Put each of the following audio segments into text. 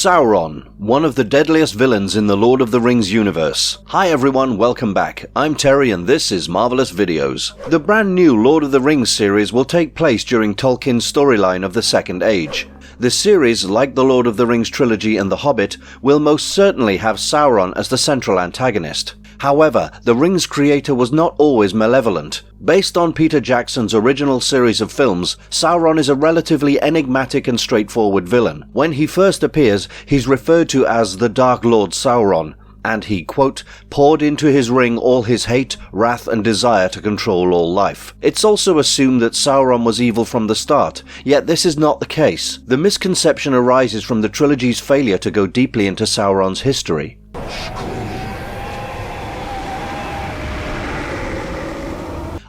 Sauron, one of the deadliest villains in the Lord of the Rings universe. Hi everyone, welcome back. I'm Terry and this is Marvelous Videos. The brand new Lord of the Rings series will take place during Tolkien's storyline of the Second Age. This series, like the Lord of the Rings trilogy and The Hobbit, will most certainly have Sauron as the central antagonist. However, the Rings creator was not always malevolent. Based on Peter Jackson's original series of films, Sauron is a relatively enigmatic and straightforward villain. When he first appears, he's referred to as the Dark Lord Sauron, and he, quote, poured into his ring all his hate, wrath and desire to control all life. It's also assumed that Sauron was evil from the start, yet this is not the case. The misconception arises from the trilogy's failure to go deeply into Sauron's history.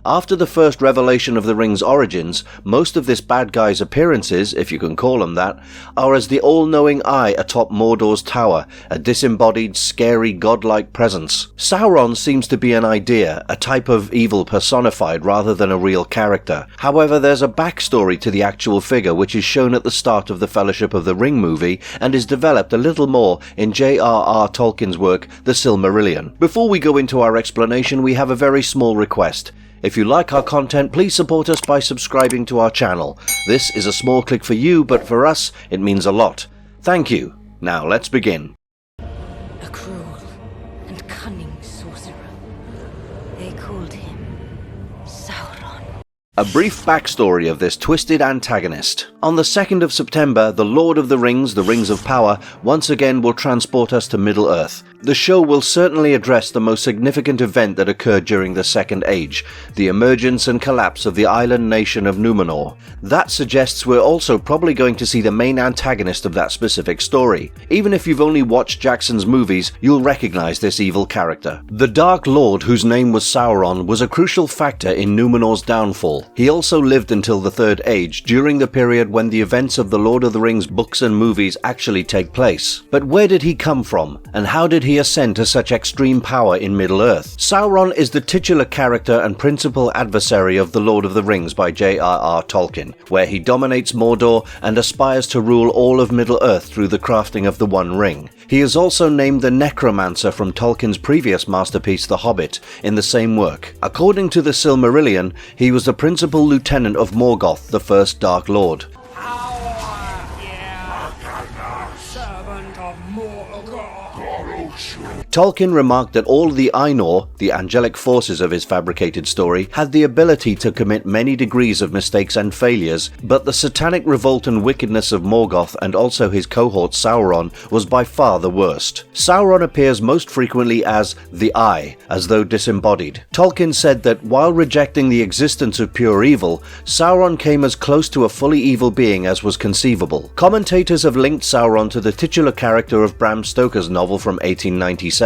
After the first revelation of the Ring's origins, most of this bad guy's appearances, if you can call them that, are as the all-knowing eye atop Mordor's tower, a disembodied, scary, godlike presence. Sauron seems to be an idea, a type of evil personified rather than a real character. However, there's a backstory to the actual figure which is shown at the start of the Fellowship of the Ring movie and is developed a little more in J.R.R. Tolkien's work, The Silmarillion. Before we go into our explanation, we have a very small request. If you like our content, please support us by subscribing to our channel. This is a small click for you, but for us, it means a lot. Thank you. Now let's begin. A cruel and cunning sorcerer. They called him Sauron. A brief backstory of this twisted antagonist. On the 2nd of September, the Lord of the Rings, the Rings of Power, once again will transport us to Middle-earth. The show will certainly address the most significant event that occurred during the Second Age, the emergence and collapse of the island nation of Númenor. That suggests we're also probably going to see the main antagonist of that specific story. Even if you've only watched Jackson's movies, you'll recognize this evil character. The Dark Lord, whose name was Sauron, was a crucial factor in Númenor's downfall. He also lived until the Third Age, during the period when the events of the Lord of the Rings books and movies actually take place. But where did he come from, and how did he ascend to such extreme power in Middle-earth? Sauron is the titular character and principal adversary of the Lord of the Rings by J.R.R. Tolkien, where he dominates Mordor and aspires to rule all of Middle-earth through the crafting of the One Ring. He is also named the Necromancer from Tolkien's previous masterpiece The Hobbit in the same work. According to the Silmarillion, he was the principal lieutenant of Morgoth, the first Dark Lord. Tolkien remarked that all the Ainur, the angelic forces of his fabricated story, had the ability to commit many degrees of mistakes and failures, but the satanic revolt and wickedness of Morgoth and also his cohort Sauron was by far the worst. Sauron appears most frequently as the Eye, as though disembodied. Tolkien said that while rejecting the existence of pure evil, Sauron came as close to a fully evil being as was conceivable. Commentators have linked Sauron to the titular character of Bram Stoker's novel from 1897,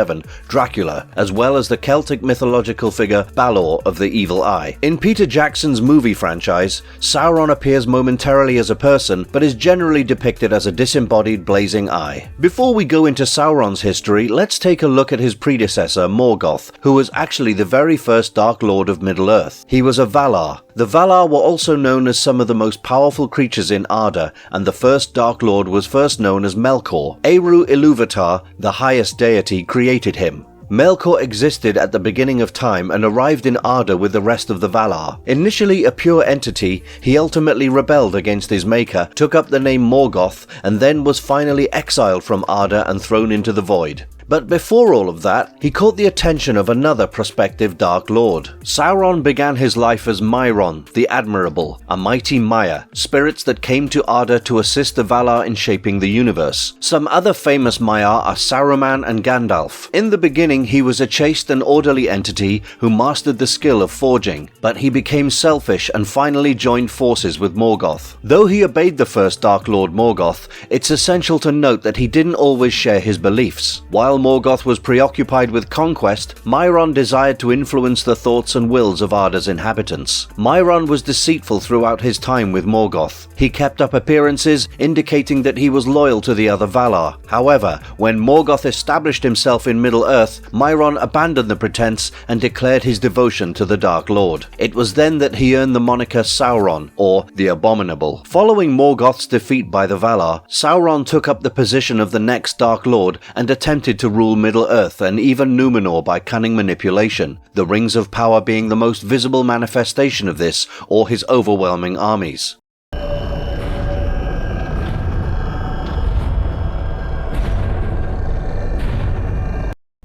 Dracula, as well as the Celtic mythological figure Balor of the Evil Eye. In Peter Jackson's movie franchise, Sauron appears momentarily as a person, but is generally depicted as a disembodied blazing eye. Before we go into Sauron's history, let's take a look at his predecessor, Morgoth, who was actually the very first Dark Lord of Middle-earth. He was a Valar. The Valar were also known as some of the most powerful creatures in Arda, and the first Dark Lord was first known as Melkor. Eru Ilúvatar, the highest deity, created him. Melkor existed at the beginning of time and arrived in Arda with the rest of the Valar. Initially a pure entity, he ultimately rebelled against his maker, took up the name Morgoth, and then was finally exiled from Arda and thrown into the void. But before all of that, he caught the attention of another prospective Dark Lord. Sauron began his life as Myron, the Admirable, a mighty Maya, spirits that came to Arda to assist the Valar in shaping the universe. Some other famous Maya are Saruman and Gandalf. In the beginning, he was a chaste and orderly entity who mastered the skill of forging, but he became selfish and finally joined forces with Morgoth. Though he obeyed the first Dark Lord Morgoth, it's essential to note that he didn't always share his beliefs. While While Morgoth was preoccupied with conquest, Myron desired to influence the thoughts and wills of Arda's inhabitants. Myron was deceitful throughout his time with Morgoth. He kept up appearances, indicating that he was loyal to the other Valar. However, when Morgoth established himself in Middle-earth, Myron abandoned the pretense and declared his devotion to the Dark Lord. It was then that he earned the moniker Sauron, or the Abominable. Following Morgoth's defeat by the Valar, Sauron took up the position of the next Dark Lord and attempted to rule Middle-earth and even Númenor by cunning manipulation, the Rings of Power being the most visible manifestation of this, or his overwhelming armies.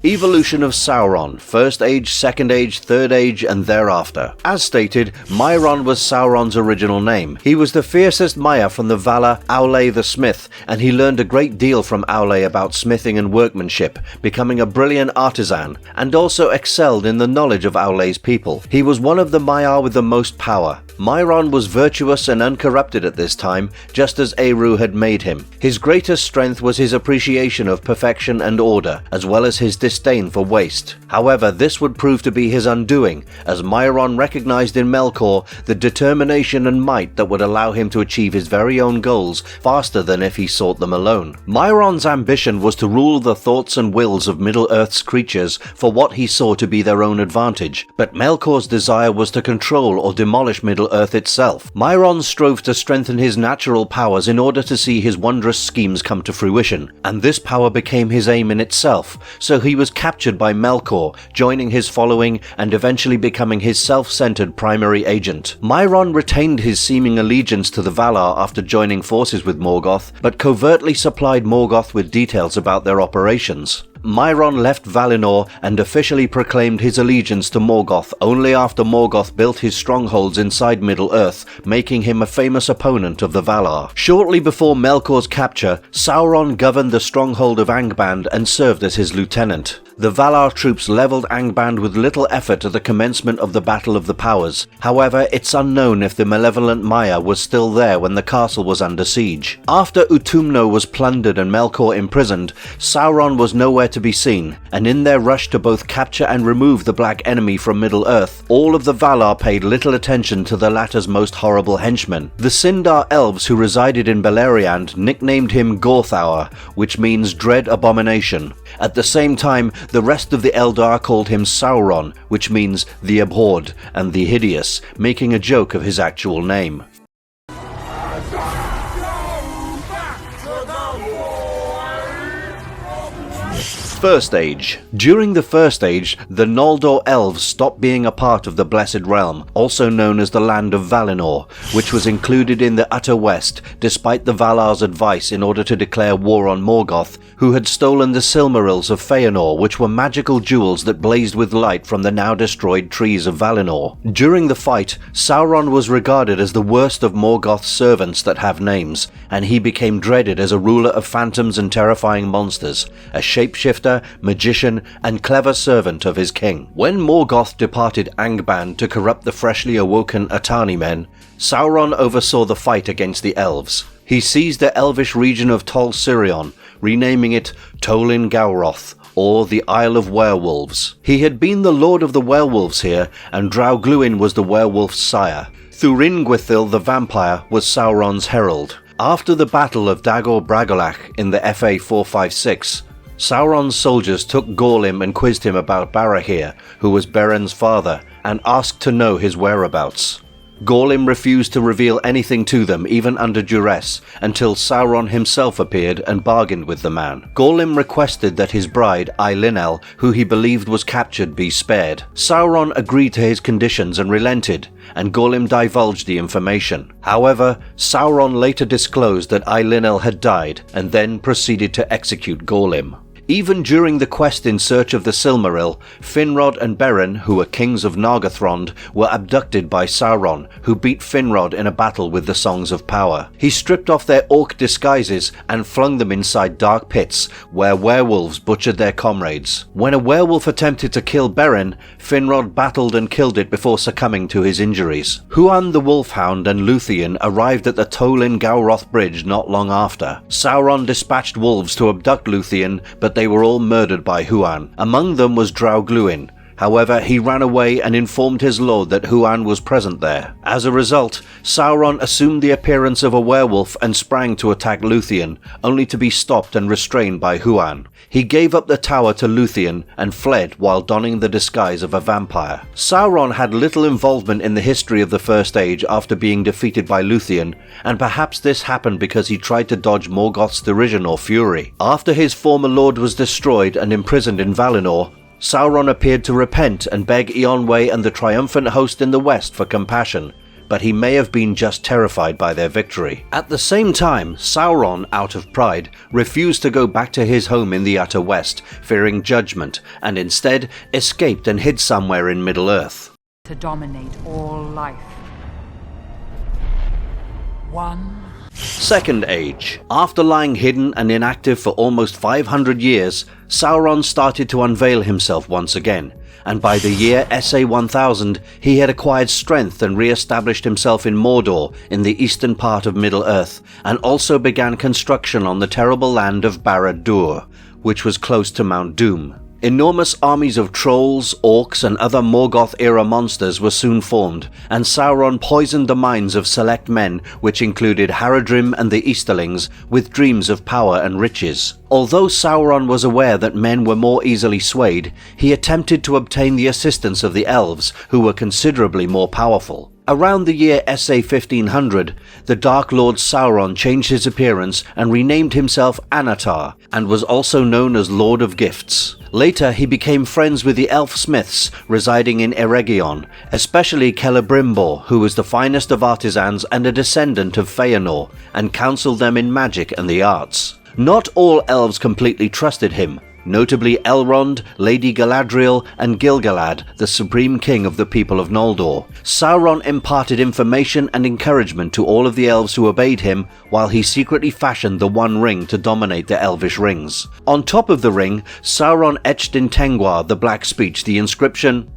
Evolution of Sauron, First Age, Second Age, Third Age, and thereafter. As stated, Myron was Sauron's original name. He was the fiercest Maya from the Valar, Aule the Smith, and he learned a great deal from Aule about smithing and workmanship, becoming a brilliant artisan, and also excelled in the knowledge of Aule's people. He was one of the Maiar with the most power. Myron was virtuous and uncorrupted at this time, just as Eru had made him. His greatest strength was his appreciation of perfection and order, as well as his disdain for waste. However, this would prove to be his undoing, as Myron recognized in Melkor the determination and might that would allow him to achieve his very own goals faster than if he sought them alone. Myron's ambition was to rule the thoughts and wills of Middle-earth's creatures for what he saw to be their own advantage, but Melkor's desire was to control or demolish Middle-earth itself. Myron strove to strengthen his natural powers in order to see his wondrous schemes come to fruition, and this power became his aim in itself, so he was captured by Melkor, joining his following and eventually becoming his self-centered primary agent. Myron retained his seeming allegiance to the Valar after joining forces with Morgoth, but covertly supplied Morgoth with details about their operations. Myron left Valinor and officially proclaimed his allegiance to Morgoth only after Morgoth built his strongholds inside Middle-earth, making him a famous opponent of the Valar. Shortly before Melkor's capture, Sauron governed the stronghold of Angband and served as his lieutenant. The Valar troops leveled Angband with little effort at the commencement of the Battle of the Powers. However, it's unknown if the malevolent Maya was still there when the castle was under siege. After Utumno was plundered and Melkor imprisoned, Sauron was nowhere to be seen, and in their rush to both capture and remove the Black Enemy from Middle-earth, all of the Valar paid little attention to the latter's most horrible henchmen. The Sindar elves who resided in Beleriand nicknamed him Gorthaur, which means Dread Abomination. At the same time, the rest of the Eldar called him Sauron, which means the Abhorred and the Hideous, making a joke of his actual name. First Age. During the First Age, the Noldor elves stopped being a part of the Blessed Realm, also known as the Land of Valinor, which was included in the Utter West, despite the Valar's advice in order to declare war on Morgoth, who had stolen the Silmarils of Feanor, which were magical jewels that blazed with light from the now destroyed trees of Valinor. During the fight, Sauron was regarded as the worst of Morgoth's servants that have names, and he became dreaded as a ruler of phantoms and terrifying monsters, a shapeshifter, magician, and clever servant of his king. When Morgoth departed Angband to corrupt the freshly awoken Atani men, Sauron oversaw the fight against the elves. He seized the elvish region of Tol Sirion, renaming it Tolin Gawroth, or the Isle of Werewolves. He had been the lord of the werewolves here, and Draugluin was the werewolf's sire. Thuringwithil the vampire was Sauron's herald. After the Battle of Dagor Bragolach in the FA 456, Sauron's soldiers took Gorlim and quizzed him about Barahir, who was Beren's father, and asked to know his whereabouts. Gorlim refused to reveal anything to them, even under duress, until Sauron himself appeared and bargained with the man. Gorlim requested that his bride, Eillinel, who he believed was captured, be spared. Sauron agreed to his conditions and relented, and Gorlim divulged the information. However, Sauron later disclosed that Eillinel had died, and then proceeded to execute Gorlim. Even during the quest in search of the Silmaril, Finrod and Beren, who were kings of Nargothrond, were abducted by Sauron, who beat Finrod in a battle with the Songs of Power. He stripped off their orc disguises and flung them inside dark pits, where werewolves butchered their comrades. When a werewolf attempted to kill Beren, Finrod battled and killed it before succumbing to his injuries. Huan the Wolfhound and Luthien arrived at the Tolin Gawroth Bridge not long after. Sauron dispatched wolves to abduct Luthien, but they they were all murdered by Huan. Among them was Draugluin. However, he ran away and informed his lord that Huan was present there. As a result, Sauron assumed the appearance of a werewolf and sprang to attack Luthien, only to be stopped and restrained by Huan. He gave up the tower to Luthien and fled while donning the disguise of a vampire. Sauron had little involvement in the history of the First Age after being defeated by Luthien, and perhaps this happened because he tried to dodge Morgoth's derision or fury. After his former lord was destroyed and imprisoned in Valinor, Sauron appeared to repent and beg Eonwë and the triumphant host in the west for compassion, but he may have been just terrified by their victory. At the same time, Sauron, out of pride, refused to go back to his home in the Utter West, fearing judgment, and instead escaped and hid somewhere in Middle-earth. To dominate all life. One. Second Age. After lying hidden and inactive for almost 500 years, Sauron started to unveil himself once again, and by the year SA 1000 he had acquired strength and re-established himself in Mordor in the eastern part of Middle-earth, and also began construction on the terrible land of Barad-dûr, which was close to Mount Doom. Enormous armies of trolls, orcs and other Morgoth-era monsters were soon formed, and Sauron poisoned the minds of select men, which included Haradrim and the Easterlings, with dreams of power and riches. Although Sauron was aware that men were more easily swayed, he attempted to obtain the assistance of the elves, who were considerably more powerful. Around the year SA 1500, the Dark Lord Sauron changed his appearance and renamed himself Anatar, and was also known as Lord of Gifts. Later, he became friends with the elf smiths residing in Eregion, especially Celebrimbor, who was the finest of artisans and a descendant of Feanor, and counseled them in magic and the arts. Not all elves completely trusted him, notably Elrond, Lady Galadriel, and Gil-galad, the supreme king of the people of Noldor. Sauron imparted information and encouragement to all of the elves who obeyed him, while he secretly fashioned the One Ring to dominate the elvish rings. On top of the ring, Sauron etched in Tengwar, the Black Speech, the inscription,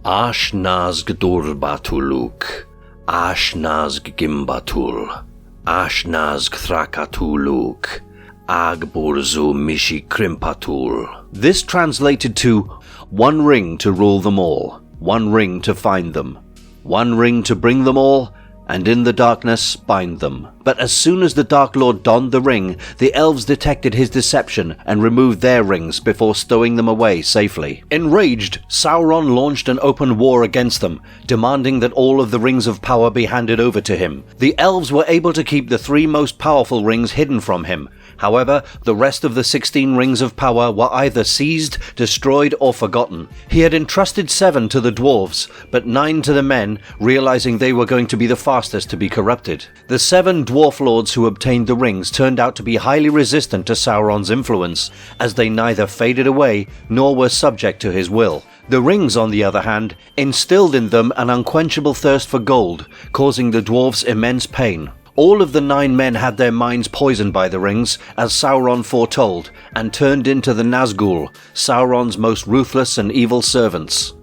Ashnazg Durbatuluk, Ashnazg Gimbatul, Ashnazg Thrakatuluk, Agburzu Mishi Krimpatul. This translated to, one ring to rule them all, one ring to find them, one ring to bring them all, and in the darkness bind them. But as soon as the Dark Lord donned the ring, the elves detected his deception and removed their rings before stowing them away safely. Enraged, Sauron launched an open war against them, demanding that all of the rings of power be handed over to him. The elves were able to keep the 3 most powerful rings hidden from him. However, the rest of the 16 rings of power were either seized, destroyed, or forgotten. He had entrusted 7 to the dwarves, but 9 to the men, realizing they were going to be the fastest to be corrupted. The 7 dwarf lords who obtained the rings turned out to be highly resistant to Sauron's influence, as they neither faded away nor were subject to his will. The rings, on the other hand, instilled in them an unquenchable thirst for gold, causing the dwarves immense pain. All of the 9 men had their minds poisoned by the rings, as Sauron foretold, and turned into the Nazgûl, Sauron's most ruthless and evil servants.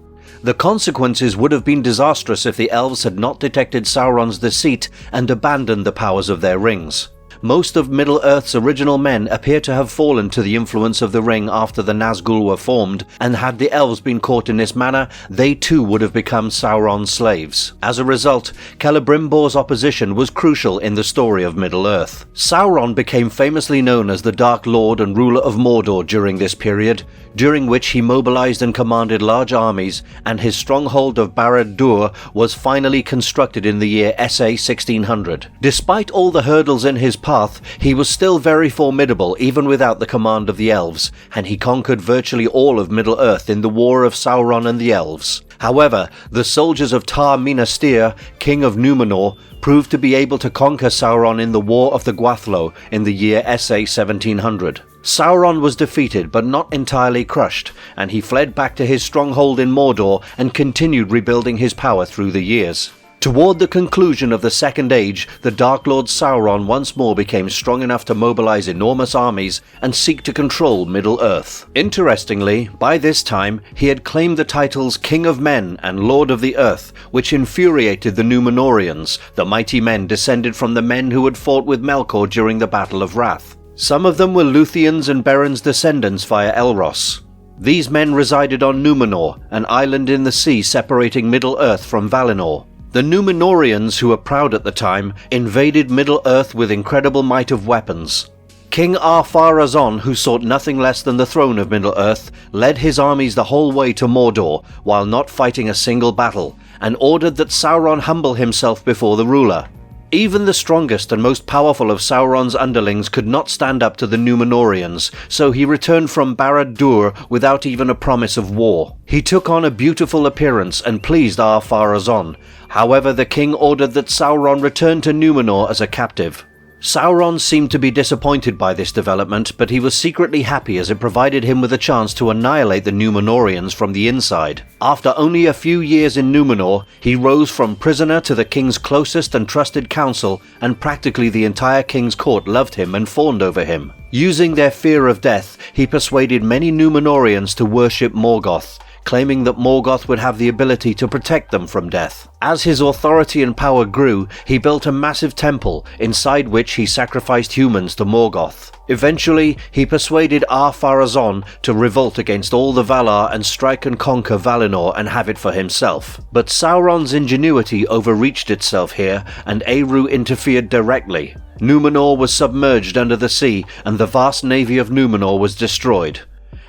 The consequences would have been disastrous if the elves had not detected Sauron's deceit and abandoned the powers of their rings. Most of Middle-earth's original men appear to have fallen to the influence of the ring after the Nazgûl were formed, and had the elves been caught in this manner, they too would have become Sauron's slaves. As a result, Celebrimbor's opposition was crucial in the story of Middle-earth. Sauron became famously known as the Dark Lord and ruler of Mordor during this period, during which he mobilized and commanded large armies, and his stronghold of Barad-dûr was finally constructed in the year SA 1600. Despite all the hurdles in his path, he was still very formidable even without the command of the elves, and he conquered virtually all of Middle-earth in the War of Sauron and the Elves. However, the soldiers of Tar Minastir, king of Númenor, proved to be able to conquer Sauron in the War of the Gwathlo in the year SA 1700. Sauron was defeated but not entirely crushed, and he fled back to his stronghold in Mordor and continued rebuilding his power through the years. Toward the conclusion of the Second Age, the Dark Lord Sauron once more became strong enough to mobilize enormous armies and seek to control Middle-earth. Interestingly, by this time, he had claimed the titles King of Men and Lord of the Earth, which infuriated the Númenóreans, the mighty men descended from the men who had fought with Melkor during the Battle of Wrath. Some of them were Luthien's and Beron's descendants via Elros. These men resided on Numenor, an island in the sea separating Middle-earth from Valinor. The Númenóreans, who were proud at the time, invaded Middle-earth with incredible might of weapons. King Ar-Pharazôn, who sought nothing less than the throne of Middle-earth, led his armies the whole way to Mordor while not fighting a single battle, and ordered that Sauron humble himself before the ruler. Even the strongest and most powerful of Sauron's underlings could not stand up to the Númenóreans, so he returned from Barad-dûr without even a promise of war. He took on a beautiful appearance and pleased Ar-Pharazôn. However, the king ordered that Sauron return to Numenor as a captive. Sauron seemed to be disappointed by this development, but he was secretly happy as it provided him with a chance to annihilate the Númenóreans from the inside. After only a few years in Numenor, he rose from prisoner to the king's closest and trusted counsel, and practically the entire king's court loved him and fawned over him. Using their fear of death, he persuaded many Númenóreans to worship Morgoth, claiming that Morgoth would have the ability to protect them from death. As his authority and power grew, he built a massive temple, inside which he sacrificed humans to Morgoth. Eventually, he persuaded Ar-Pharazôn to revolt against all the Valar and strike and conquer Valinor and have it for himself. But Sauron's ingenuity overreached itself here, and Eru interfered directly. Numenor was submerged under the sea, and the vast navy of Numenor was destroyed.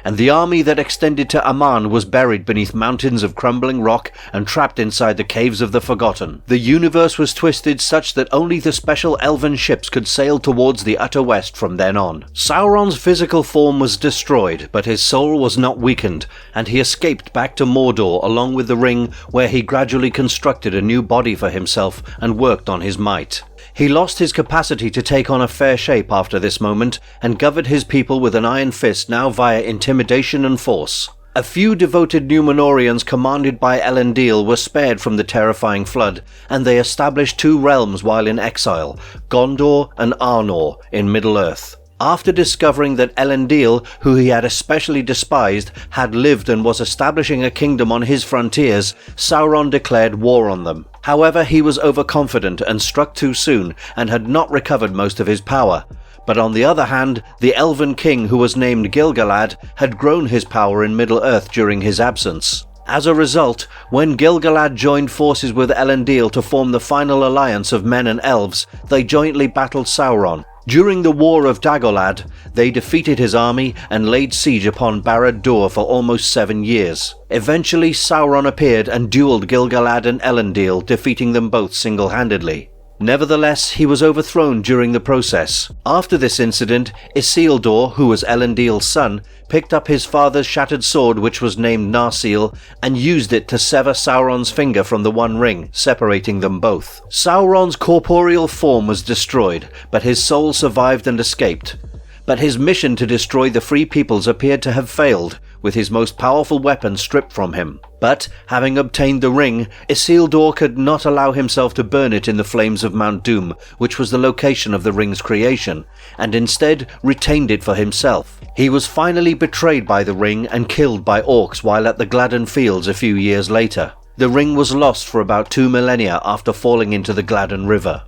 And the army that extended to Aman was buried beneath mountains of crumbling rock and trapped inside the caves of the Forgotten. The universe was twisted such that only the special elven ships could sail towards the utter west from then on. Sauron's physical form was destroyed, but his soul was not weakened, and he escaped back to Mordor along with the ring, where he gradually constructed a new body for himself and worked on his might. He lost his capacity to take on a fair shape after this moment, and governed his people with an iron fist now via intimidation and force. A few devoted Númenóreans commanded by Elendil were spared from the terrifying flood, and they established two realms while in exile, Gondor and Arnor, in Middle-earth. After discovering that Elendil, who he had especially despised, had lived and was establishing a kingdom on his frontiers, Sauron declared war on them. However, he was overconfident and struck too soon, and had not recovered most of his power. But on the other hand, the elven king, who was named Gil-galad, had grown his power in Middle-earth during his absence. As a result, when Gil-galad joined forces with Elendil to form the final alliance of men and elves, they jointly battled Sauron. During the War of Dagorlad, they defeated his army and laid siege upon Barad-dûr for almost 7 years. Eventually, Sauron appeared and duelled Gil-galad and Elendil, defeating them both single-handedly. Nevertheless, he was overthrown during the process. After this incident, Isildur, who was Elendil's son, picked up his father's shattered sword, which was named Narsil, and used it to sever Sauron's finger from the One Ring, separating them both. Sauron's corporeal form was destroyed, but his soul survived and escaped. But his mission to destroy the Free Peoples appeared to have failed, with his most powerful weapon stripped from him. But, having obtained the ring, Isildur could not allow himself to burn it in the flames of Mount Doom, which was the location of the ring's creation, and instead retained it for himself. He was finally betrayed by the ring and killed by orcs while at the Gladden Fields a few years later. The ring was lost for about 2 millennia after falling into the Gladden River.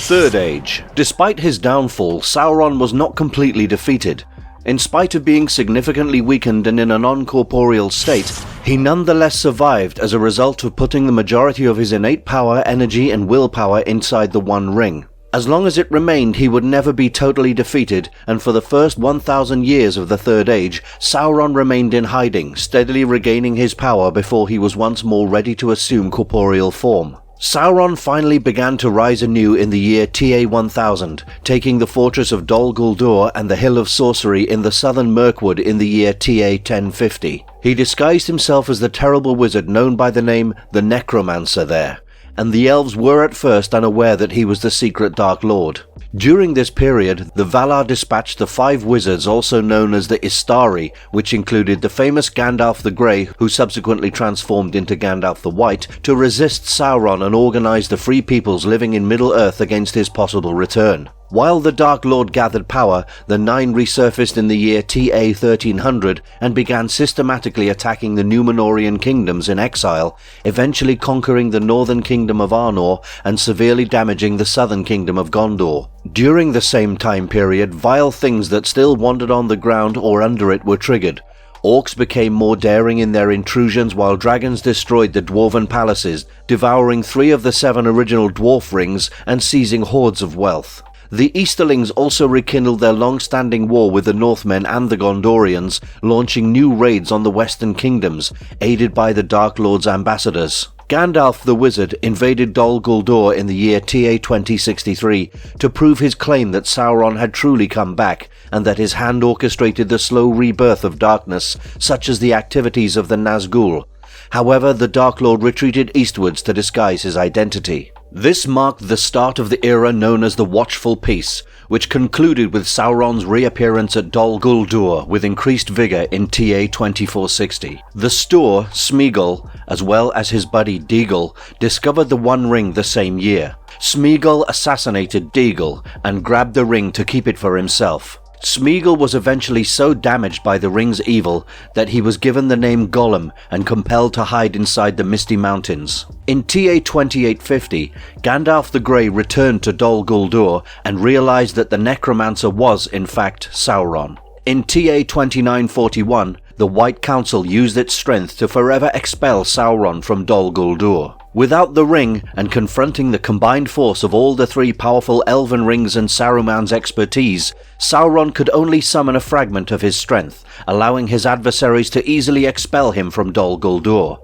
Third Age. Despite his downfall, Sauron was not completely defeated. In spite of being significantly weakened and in a non-corporeal state, he nonetheless survived as a result of putting the majority of his innate power, energy, and willpower inside the One Ring. As long as it remained, he would never be totally defeated, and for the first 1,000 years of the Third Age, Sauron remained in hiding, steadily regaining his power before he was once more ready to assume corporeal form. Sauron finally began to rise anew in the year TA 1000, taking the fortress of Dol Guldur and the Hill of Sorcery in the southern Mirkwood in the year TA 1050. He disguised himself as the terrible wizard known by the name the Necromancer there, and the elves were at first unaware that he was the secret Dark Lord. During this period, the Valar dispatched the 5 wizards, also known as the Istari, which included the famous Gandalf the Grey, who subsequently transformed into Gandalf the White, to resist Sauron and organize the Free Peoples living in Middle-earth against his possible return. While the Dark Lord gathered power, the Nine resurfaced in the year TA 1300 and began systematically attacking the Númenórean kingdoms in exile, eventually conquering the northern kingdom of Arnor and severely damaging the southern kingdom of Gondor. During the same time period, vile things that still wandered on the ground or under it were triggered. Orcs became more daring in their intrusions, while dragons destroyed the dwarven palaces, devouring 3 of the 7 original dwarf rings and seizing hordes of wealth. The Easterlings also rekindled their long-standing war with the Northmen and the Gondorians, launching new raids on the western kingdoms, aided by the Dark Lord's ambassadors. Gandalf the Wizard invaded Dol Guldur in the year TA 2063 to prove his claim that Sauron had truly come back, and that his hand orchestrated the slow rebirth of darkness, such as the activities of the Nazgul. However, the Dark Lord retreated eastwards to disguise his identity. This marked the start of the era known as the Watchful Peace, which concluded with Sauron's reappearance at Dol Guldur with increased vigour in TA 2460. The Stoor, Smeagol, as well as his buddy Deagol, discovered the One Ring the same year. Smeagol assassinated Deagol and grabbed the ring to keep it for himself. Smeagol was eventually so damaged by the ring's evil that he was given the name Gollum and compelled to hide inside the Misty Mountains. In TA 2850, Gandalf the Grey returned to Dol Guldur and realized that the necromancer was in fact Sauron. In TA 2941, the White Council used its strength to forever expel Sauron from Dol Guldur. Without the ring, and confronting the combined force of all the 3 powerful elven rings and Saruman's expertise, Sauron could only summon a fragment of his strength, allowing his adversaries to easily expel him from Dol Guldur.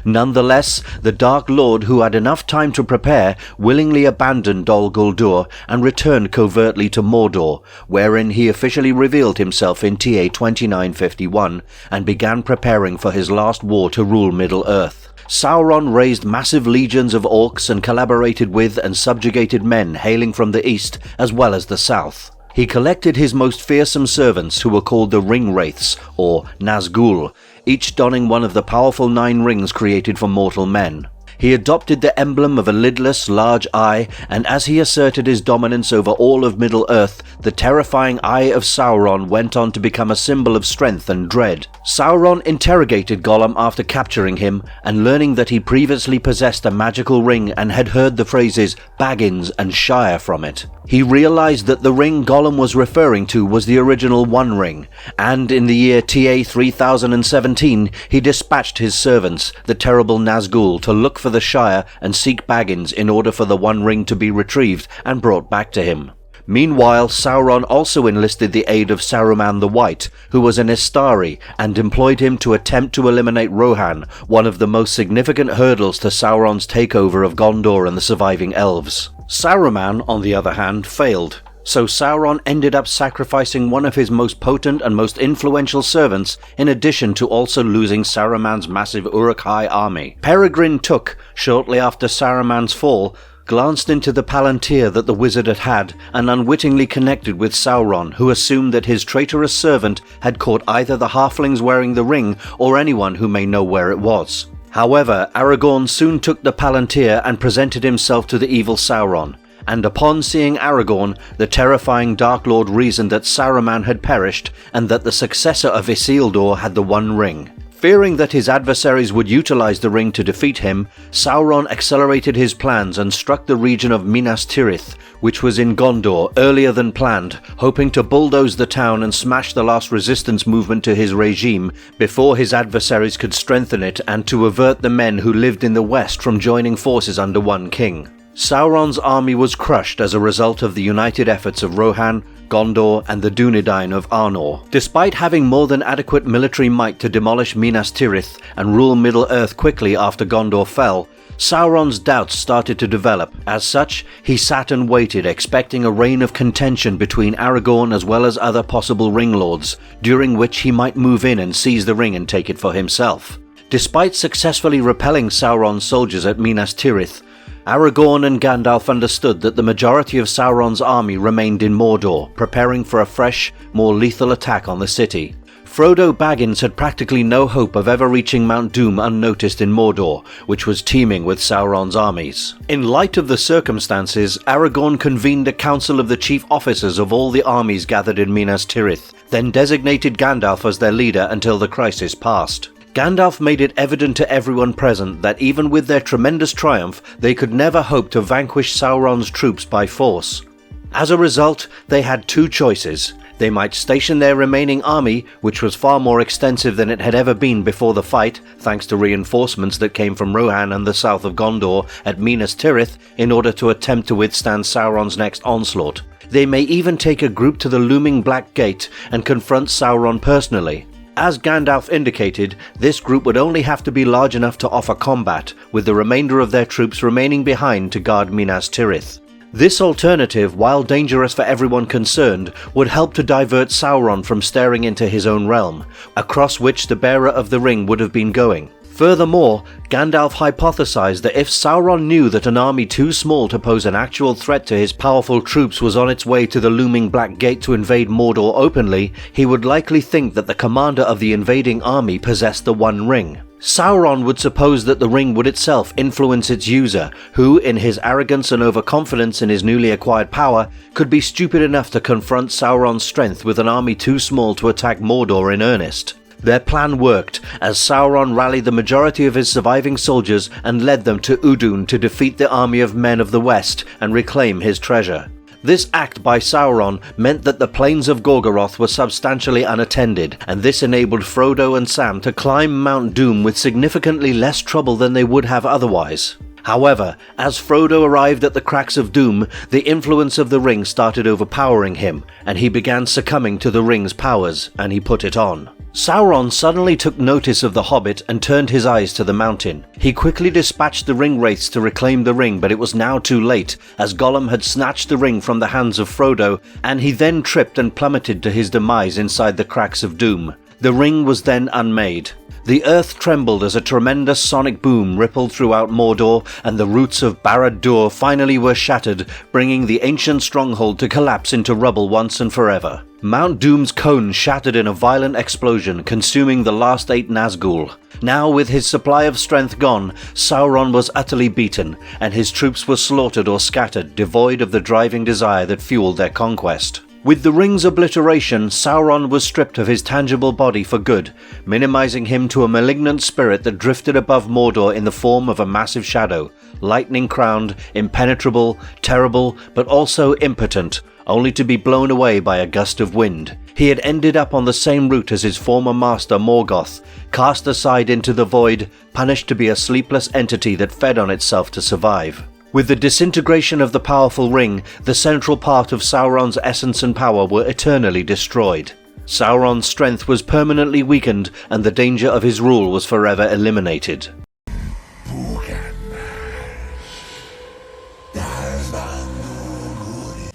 Nonetheless, the Dark Lord, who had enough time to prepare, willingly abandoned Dol Guldur and returned covertly to Mordor, wherein he officially revealed himself in TA 2951 and began preparing for his last war to rule Middle-earth. Sauron raised massive legions of orcs and collaborated with and subjugated men hailing from the east as well as the south. He collected his most fearsome servants, who were called the Ring Wraiths, or Nazgul, each donning one of the powerful 9 rings created for mortal men. He adopted the emblem of a lidless, large eye, and as he asserted his dominance over all of Middle-earth, the terrifying Eye of Sauron went on to become a symbol of strength and dread. Sauron interrogated Gollum after capturing him, and learning that he previously possessed a magical ring and had heard the phrases Baggins and Shire from it. He realized that the ring Gollum was referring to was the original One Ring, and in the year TA 3017 he dispatched his servants, the terrible Nazgul, to look for the Shire and seek Baggins in order for the One Ring to be retrieved and brought back to him. Meanwhile, Sauron also enlisted the aid of Saruman the White, who was an Istari, and employed him to attempt to eliminate Rohan, one of the most significant hurdles to Sauron's takeover of Gondor and the surviving elves. Saruman, on the other hand, failed, so Sauron ended up sacrificing one of his most potent and most influential servants, in addition to also losing Saruman's massive Uruk-hai army. Peregrine Took, shortly after Saruman's fall, glanced into the palantir that the wizard had and unwittingly connected with Sauron, who assumed that his traitorous servant had caught either the halflings wearing the ring or anyone who may know where it was. However, Aragorn soon took the palantir and presented himself to the evil Sauron, and upon seeing Aragorn, the terrifying Dark Lord reasoned that Saruman had perished and that the successor of Isildur had the One Ring. Fearing that his adversaries would utilize the ring to defeat him, Sauron accelerated his plans and struck the region of Minas Tirith, which was in Gondor, earlier than planned, hoping to bulldoze the town and smash the last resistance movement to his regime before his adversaries could strengthen it, and to avert the men who lived in the west from joining forces under one king. Sauron's army was crushed as a result of the united efforts of Rohan, Gondor, and the Dunedain of Arnor. Despite having more than adequate military might to demolish Minas Tirith and rule Middle-earth quickly after Gondor fell, Sauron's doubts started to develop. As such, he sat and waited, expecting a reign of contention between Aragorn as well as other possible ring lords, during which he might move in and seize the ring and take it for himself. Despite successfully repelling Sauron's soldiers at Minas Tirith, Aragorn and Gandalf understood that the majority of Sauron's army remained in Mordor, preparing for a fresh, more lethal attack on the city. Frodo Baggins had practically no hope of ever reaching Mount Doom unnoticed in Mordor, which was teeming with Sauron's armies. In light of the circumstances, Aragorn convened a council of the chief officers of all the armies gathered in Minas Tirith, then designated Gandalf as their leader until the crisis passed. Gandalf made it evident to everyone present that even with their tremendous triumph, they could never hope to vanquish Sauron's troops by force. As a result, they had two choices. They might station their remaining army, which was far more extensive than it had ever been before the fight, thanks to reinforcements that came from Rohan and the south of Gondor at Minas Tirith, in order to attempt to withstand Sauron's next onslaught. They may even take a group to the looming Black Gate and confront Sauron personally. As Gandalf indicated, this group would only have to be large enough to offer combat, with the remainder of their troops remaining behind to guard Minas Tirith. This alternative, while dangerous for everyone concerned, would help to divert Sauron from staring into his own realm, across which the bearer of the ring would have been going. Furthermore, Gandalf hypothesized that if Sauron knew that an army too small to pose an actual threat to his powerful troops was on its way to the looming Black Gate to invade Mordor openly, he would likely think that the commander of the invading army possessed the One Ring. Sauron would suppose that the ring would itself influence its user, who, in his arrogance and overconfidence in his newly acquired power, could be stupid enough to confront Sauron's strength with an army too small to attack Mordor in earnest. Their plan worked, as Sauron rallied the majority of his surviving soldiers and led them to Udun to defeat the army of men of the West and reclaim his treasure. This act by Sauron meant that the plains of Gorgoroth were substantially unattended, and this enabled Frodo and Sam to climb Mount Doom with significantly less trouble than they would have otherwise. However, as Frodo arrived at the cracks of Doom, the influence of the ring started overpowering him, and he began succumbing to the ring's powers, and he put it on. Sauron suddenly took notice of the Hobbit and turned his eyes to the mountain. He quickly dispatched the ring wraiths to reclaim the ring, but it was now too late, as Gollum had snatched the ring from the hands of Frodo, and he then tripped and plummeted to his demise inside the cracks of Doom. The ring was then unmade. The earth trembled as a tremendous sonic boom rippled throughout Mordor, and the roots of Barad-dûr finally were shattered, bringing the ancient stronghold to collapse into rubble once and forever. Mount Doom's cone shattered in a violent explosion, consuming the last 8 Nazgûl. Now, with his supply of strength gone, Sauron was utterly beaten, and his troops were slaughtered or scattered, devoid of the driving desire that fueled their conquest. With the ring's obliteration, Sauron was stripped of his tangible body for good, minimizing him to a malignant spirit that drifted above Mordor in the form of a massive shadow, lightning-crowned, impenetrable, terrible, but also impotent, only to be blown away by a gust of wind. He had ended up on the same route as his former master Morgoth, cast aside into the void, punished to be a sleepless entity that fed on itself to survive. With the disintegration of the powerful ring, the central part of Sauron's essence and power were eternally destroyed. Sauron's strength was permanently weakened, and the danger of his rule was forever eliminated.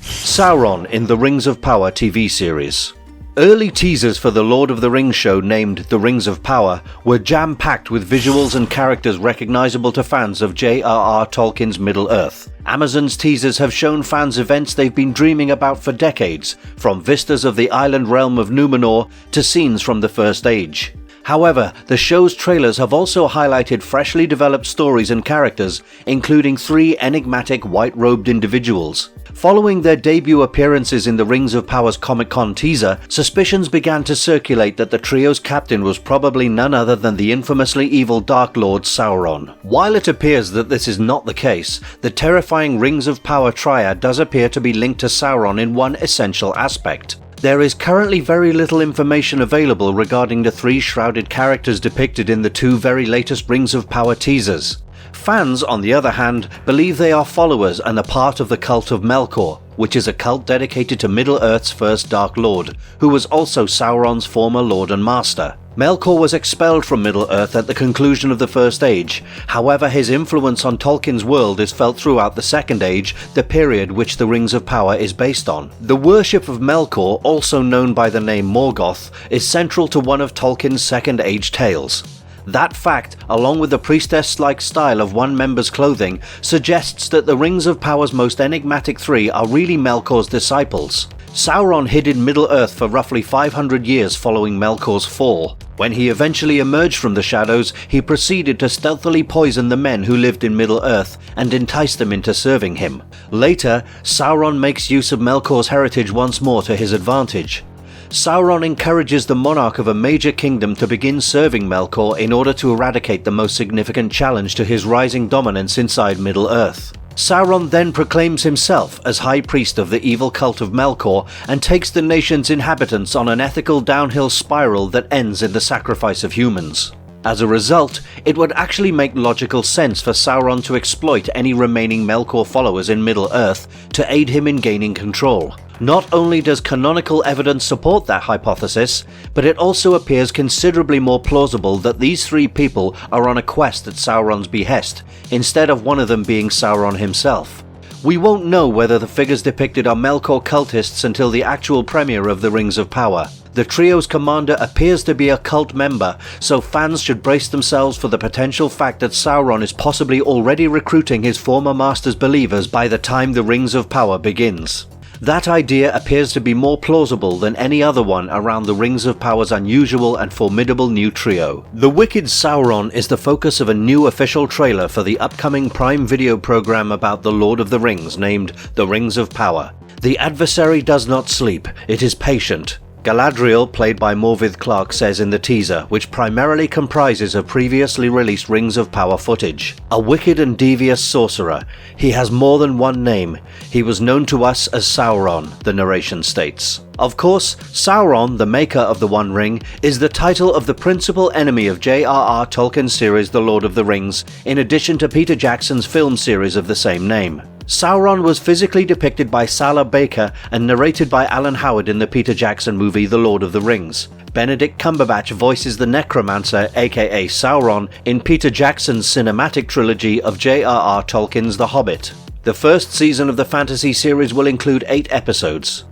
Sauron in the Rings of Power TV series. Early teasers for the Lord of the Rings show named The Rings of Power were jam-packed with visuals and characters recognizable to fans of J.R.R. Tolkien's Middle-earth. Amazon's teasers have shown fans events they've been dreaming about for decades, from vistas of the island realm of Númenor to scenes from the First Age. However, the show's trailers have also highlighted freshly developed stories and characters, including 3 enigmatic white-robed individuals. Following their debut appearances in the Rings of Power's Comic-Con teaser, suspicions began to circulate that the trio's captain was probably none other than the infamously evil Dark Lord Sauron. While it appears that this is not the case, the terrifying Rings of Power triad does appear to be linked to Sauron in one essential aspect. There is currently very little information available regarding the 3 shrouded characters depicted in the 2 very latest Rings of Power teasers. Fans, on the other hand, believe they are followers and a part of the cult of Melkor, which is a cult dedicated to Middle-earth's first Dark Lord, who was also Sauron's former lord and master. Melkor was expelled from Middle-earth at the conclusion of the First Age. However, his influence on Tolkien's world is felt throughout the Second Age, the period which the Rings of Power is based on. The worship of Melkor, also known by the name Morgoth, is central to one of Tolkien's Second Age tales. That fact, along with the priestess-like style of one member's clothing, suggests that the Rings of Power's most enigmatic 3 are really Melkor's disciples. Sauron hid in Middle-earth for roughly 500 years following Melkor's fall. When he eventually emerged from the shadows, he proceeded to stealthily poison the men who lived in Middle-earth and entice them into serving him. Later, Sauron makes use of Melkor's heritage once more to his advantage. Sauron encourages the monarch of a major kingdom to begin serving Melkor in order to eradicate the most significant challenge to his rising dominance inside Middle-earth. Sauron then proclaims himself as High Priest of the evil cult of Melkor and takes the nation's inhabitants on an ethical downhill spiral that ends in the sacrifice of humans. As a result, it would actually make logical sense for Sauron to exploit any remaining Melkor followers in Middle-earth to aid him in gaining control. Not only does canonical evidence support that hypothesis, but it also appears considerably more plausible that these three people are on a quest at Sauron's behest, instead of one of them being Sauron himself. We won't know whether the figures depicted are Melkor cultists until the actual premiere of the Rings of Power. The trio's commander appears to be a cult member, so fans should brace themselves for the potential fact that Sauron is possibly already recruiting his former master's believers by the time the Rings of Power begins. That idea appears to be more plausible than any other one around the Rings of Power's unusual and formidable new trio. The wicked Sauron is the focus of a new official trailer for the upcoming Prime Video program about the Lord of the Rings named The Rings of Power. The adversary does not sleep, it is patient. Galadriel, played by Morgoth Clark, says in the teaser, which primarily comprises of previously released Rings of Power footage. A wicked and devious sorcerer. He has more than one name. He was known to us as Sauron, the narration states. Of course, Sauron, the maker of the One Ring, is the title of the principal enemy of J.R.R. Tolkien's series The Lord of the Rings, in addition to Peter Jackson's film series of the same name. Sauron was physically depicted by Salah Baker and narrated by Alan Howard in the Peter Jackson movie The Lord of the Rings. Benedict Cumberbatch voices the Necromancer, aka Sauron, in Peter Jackson's cinematic trilogy of J.R.R. Tolkien's The Hobbit. The first season of the fantasy series will include 8 episodes.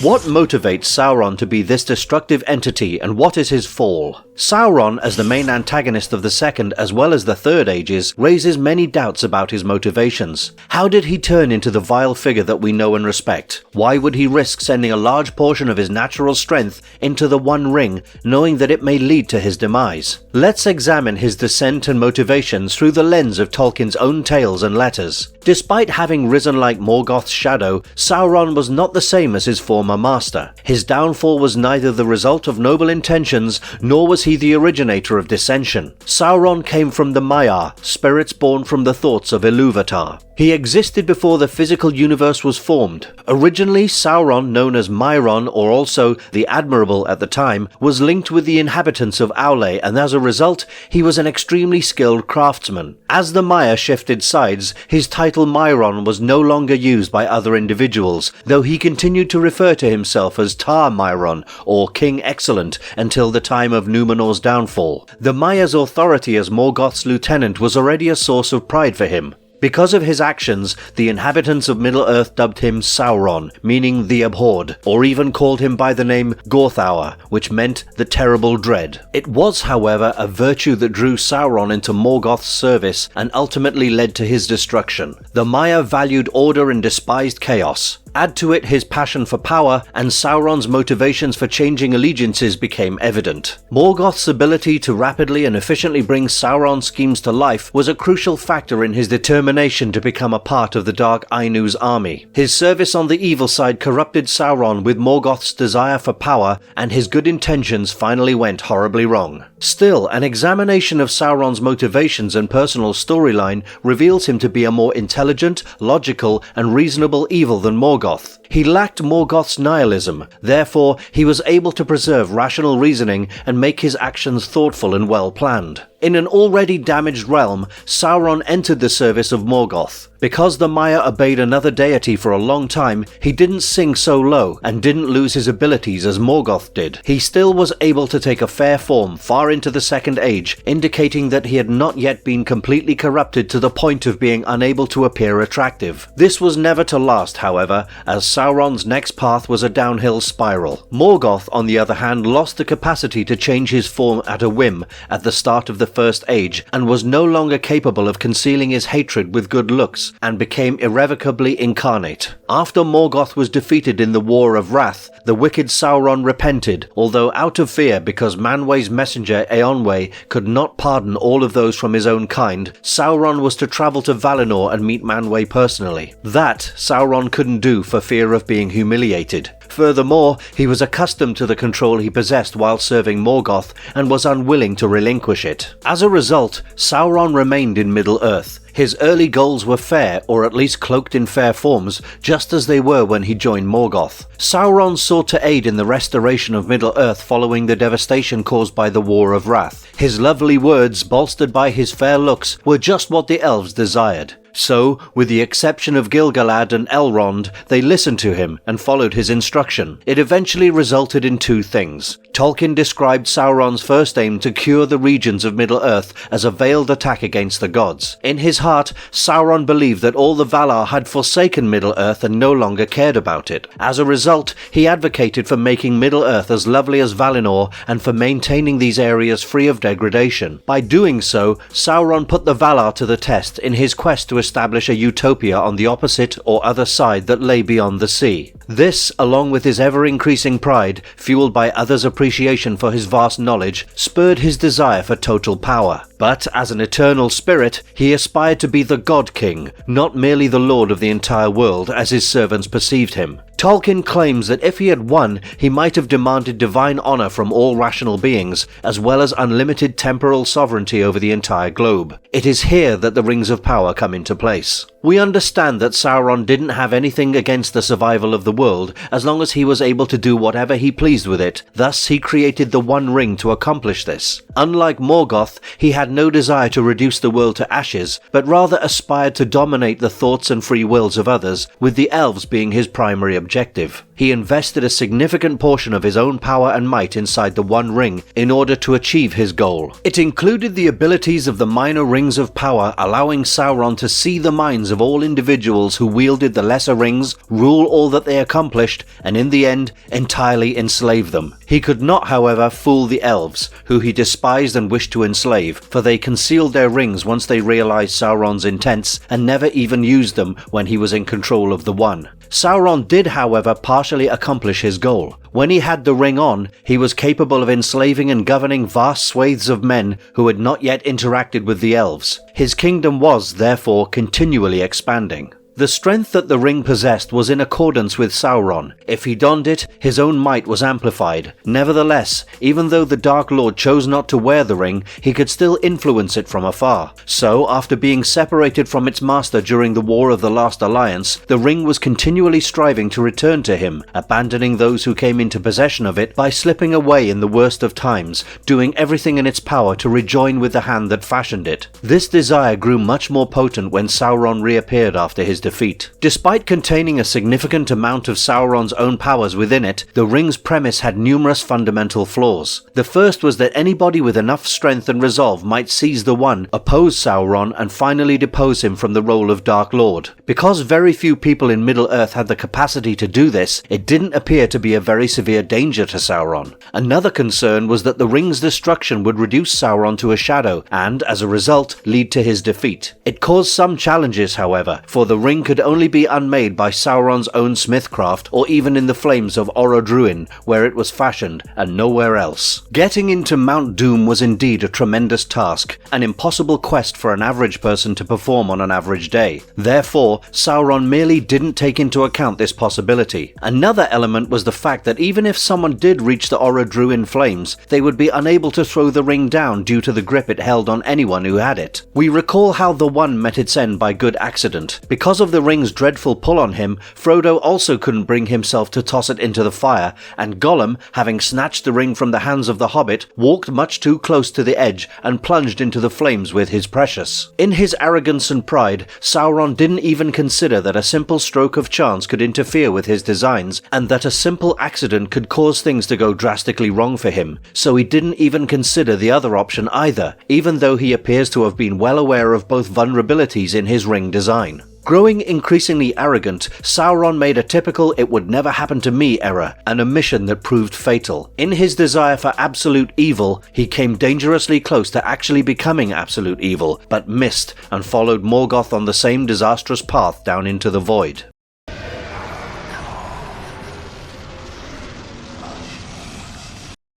What motivates Sauron to be this destructive entity, and what is his fall? Sauron, as the main antagonist of the Second as well as the Third Ages, raises many doubts about his motivations. How did he turn into the vile figure that we know and respect? Why would he risk sending a large portion of his natural strength into the One Ring, knowing that it may lead to his demise? Let's examine his descent and motivations through the lens of Tolkien's own tales and letters. Despite having risen like Morgoth's shadow, Sauron was not the same as his former master. His downfall was neither the result of noble intentions, nor was he the originator of dissension. Sauron came from the Maiar, spirits born from the thoughts of Ilúvatar. He existed before the physical universe was formed. Originally, Sauron, known as Myron, or also the Admirable at the time, was linked with the inhabitants of Aule, and as a result, he was an extremely skilled craftsman. As the Maiar shifted sides, his title Myron was no longer used by other individuals, though he continued to refer to himself as Tar Myron, or King Excellent, until the time of Númenor's downfall. The Maiar's authority as Morgoth's lieutenant was already a source of pride for him. Because of his actions, the inhabitants of Middle-earth dubbed him Sauron, meaning the abhorred, or even called him by the name Gorthaur, which meant the terrible dread. It was, however, a virtue that drew Sauron into Morgoth's service and ultimately led to his destruction. The Maiar valued order and despised chaos. Add to it his passion for power, and Sauron's motivations for changing allegiances became evident. Morgoth's ability to rapidly and efficiently bring Sauron's schemes to life was a crucial factor in his determination to become a part of the Dark Ainu's army. His service on the evil side corrupted Sauron with Morgoth's desire for power, and his good intentions finally went horribly wrong. Still, an examination of Sauron's motivations and personal storyline reveals him to be a more intelligent, logical, and reasonable evil than Morgoth. He lacked Morgoth's nihilism, therefore he was able to preserve rational reasoning and make his actions thoughtful and well planned. In an already damaged realm, Sauron entered the service of Morgoth. Because the Maiar obeyed another deity for a long time, he didn't sink so low and didn't lose his abilities as Morgoth did. He still was able to take a fair form far into the Second Age, indicating that he had not yet been completely corrupted to the point of being unable to appear attractive. This was never to last, however, as Sauron's next path was a downhill spiral. Morgoth, on the other hand, lost the capacity to change his form at a whim at the start of the First Age and was no longer capable of concealing his hatred with good looks and became irrevocably incarnate. After Morgoth was defeated in the War of Wrath, the wicked Sauron repented, although out of fear because Manwë's messenger Eonwë could not pardon all of those from his own kind. Sauron was to travel to Valinor and meet Manwë personally. That Sauron couldn't do for fear of being humiliated. Furthermore, he was accustomed to the control he possessed while serving Morgoth and was unwilling to relinquish it. As a result, Sauron remained in Middle-earth. His early goals were fair, or at least cloaked in fair forms, just as they were when he joined Morgoth. Sauron sought to aid in the restoration of Middle-earth following the devastation caused by the War of Wrath. His lovely words, bolstered by his fair looks, were just what the elves desired. So, with the exception of Gil-galad and Elrond, they listened to him and followed his instruction. It eventually resulted in two things. Tolkien described Sauron's first aim to cure the regions of Middle-earth as a veiled attack against the gods. In his heart, Sauron believed that all the Valar had forsaken Middle-earth and no longer cared about it. As a result, he advocated for making Middle-earth as lovely as Valinor and for maintaining these areas free of degradation. By doing so, Sauron put the Valar to the test in his quest to establish a utopia on the opposite or other side that lay beyond the sea. This, along with his ever-increasing pride, fueled by others' appreciation for his vast knowledge, spurred his desire for total power. But as an eternal spirit, he aspired to be the God King, not merely the lord of the entire world as his servants perceived him. Tolkien claims that if he had won, he might have demanded divine honor from all rational beings, as well as unlimited temporal sovereignty over the entire globe. It is here that the Rings of Power come into place. We understand that Sauron didn't have anything against the survival of the world as long as he was able to do whatever he pleased with it. Thus, he created the One Ring to accomplish this. Unlike Morgoth, he had no desire to reduce the world to ashes, but rather aspired to dominate the thoughts and free wills of others, with the elves being his primary objective. He invested a significant portion of his own power and might inside the One Ring in order to achieve his goal. It included the abilities of the minor rings of power, allowing Sauron to see the minds of all individuals who wielded the lesser rings, rule all that they accomplished, and in the end, entirely enslave them. He could not, however, fool the elves, who he despised and wished to enslave, for they concealed their rings once they realized Sauron's intents and never even used them when he was in control of the One. Sauron did, however, partially accomplish his goal. When he had the ring on, he was capable of enslaving and governing vast swathes of men who had not yet interacted with the elves. His kingdom was, therefore, continually expanding. The strength that the ring possessed was in accordance with Sauron. If he donned it, his own might was amplified. Nevertheless, even though the Dark Lord chose not to wear the ring, he could still influence it from afar. So, after being separated from its master during the War of the Last Alliance, the ring was continually striving to return to him, abandoning those who came into possession of it by slipping away in the worst of times, doing everything in its power to rejoin with the hand that fashioned it. This desire grew much more potent when Sauron reappeared after his defeat. Despite containing a significant amount of Sauron's own powers within it, the ring's premise had numerous fundamental flaws. The first was that anybody with enough strength and resolve might seize the One, oppose Sauron, and finally depose him from the role of Dark Lord. Because very few people in Middle-earth had the capacity to do this, it didn't appear to be a very severe danger to Sauron. Another concern was that the ring's destruction would reduce Sauron to a shadow, and, as a result, lead to his defeat. It caused some challenges, however, for the ring could only be unmade by Sauron's own smithcraft or even in the flames of Orodruin, where it was fashioned, and nowhere else. Getting into Mount Doom was indeed a tremendous task, an impossible quest for an average person to perform on an average day. Therefore, Sauron merely didn't take into account this possibility. Another element was the fact that even if someone did reach the Orodruin flames, they would be unable to throw the ring down due to the grip it held on anyone who had it. We recall how the One met its end by good accident. Because of the ring's dreadful pull on him, Frodo also couldn't bring himself to toss it into the fire, and Gollum, having snatched the ring from the hands of the Hobbit, walked much too close to the edge and plunged into the flames with his precious. In his arrogance and pride, Sauron didn't even consider that a simple stroke of chance could interfere with his designs, and that a simple accident could cause things to go drastically wrong for him, so he didn't even consider the other option either, even though he appears to have been well aware of both vulnerabilities in his ring design. Growing increasingly arrogant, Sauron made a typical "it would never happen to me" error, and a mission that proved fatal. In his desire for absolute evil, he came dangerously close to actually becoming absolute evil, but missed and followed Morgoth on the same disastrous path down into the void.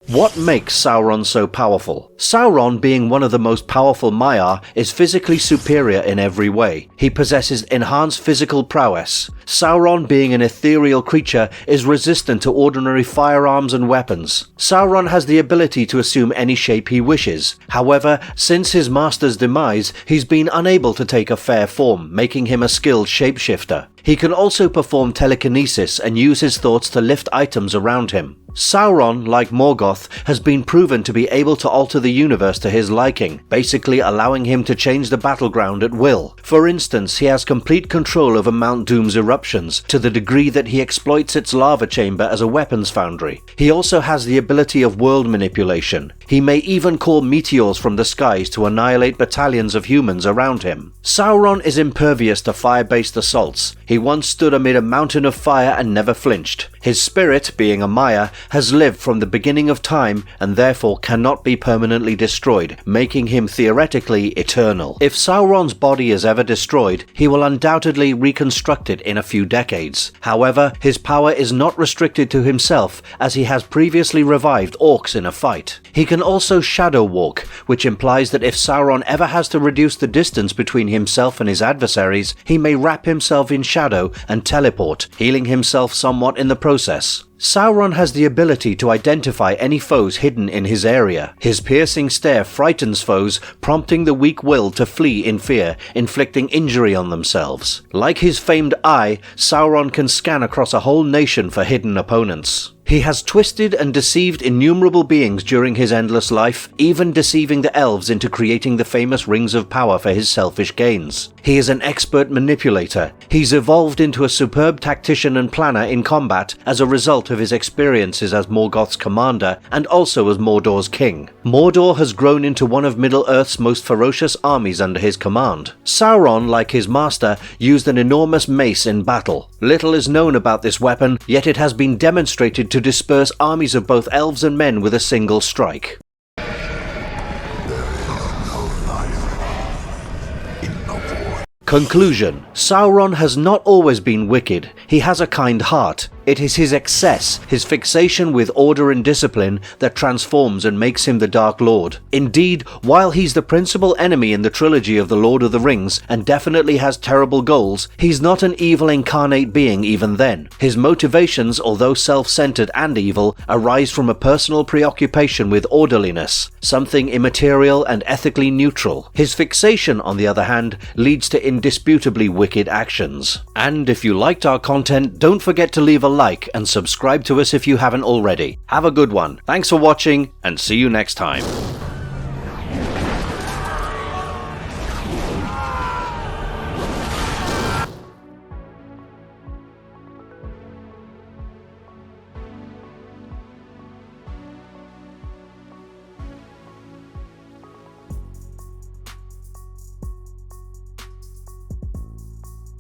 What makes Sauron so powerful? Sauron, being one of the most powerful Maiar, is physically superior in every way. He possesses enhanced physical prowess. Sauron, being an ethereal creature, is resistant to ordinary firearms and weapons. Sauron has the ability to assume any shape he wishes. However, since his master's demise, he's been unable to take a fair form, making him a skilled shapeshifter. He can also perform telekinesis and use his thoughts to lift items around him. Sauron, like Morgoth, has been proven to be able to alter the universe to his liking, basically allowing him to change the battleground at will. For instance, he has complete control over Mount Doom's eruptions, to the degree that he exploits its lava chamber as a weapons foundry. He also has the ability of world manipulation. He may even call meteors from the skies to annihilate battalions of humans around him. Sauron is impervious to fire-based assaults. He once stood amid a mountain of fire and never flinched. His spirit, being a Maiar, has lived from the beginning of time and therefore cannot be permanently destroyed, making him theoretically eternal. If Sauron's body is ever destroyed, he will undoubtedly reconstruct it in a few decades. However, his power is not restricted to himself, as he has previously revived orcs in a fight. He can also shadow walk, which implies that if Sauron ever has to reduce the distance between himself and his adversaries, he may wrap himself in shadow and teleport, healing himself somewhat in the process. Sauron has the ability to identify any foes hidden in his area. His piercing stare frightens foes, prompting the weak will to flee in fear, inflicting injury on themselves. Like his famed eye, Sauron can scan across a whole nation for hidden opponents. He has twisted and deceived innumerable beings during his endless life, even deceiving the elves into creating the famous rings of power for his selfish gains. He is an expert manipulator. He's evolved into a superb tactician and planner in combat as a result of his experiences as Morgoth's commander and also as Mordor's king. Mordor has grown into one of Middle-earth's most ferocious armies under his command. Sauron, like his master, used an enormous mace in battle. Little is known about this weapon, yet it has been demonstrated to disperse armies of both elves and men with a single strike. Conclusion. Sauron has not always been wicked. He has a kind heart. It is his excess, his fixation with order and discipline, that transforms and makes him the Dark Lord. Indeed, while he's the principal enemy in the trilogy of The Lord of the Rings, and definitely has terrible goals, he's not an evil incarnate being even then. His motivations, although self-centered and evil, arise from a personal preoccupation with orderliness, something immaterial and ethically neutral. His fixation, on the other hand, leads to indisputably wicked actions. And if you liked our content, don't forget to leave a like and subscribe to us if you haven't already. Have a good one. Thanks for watching, and see you next time.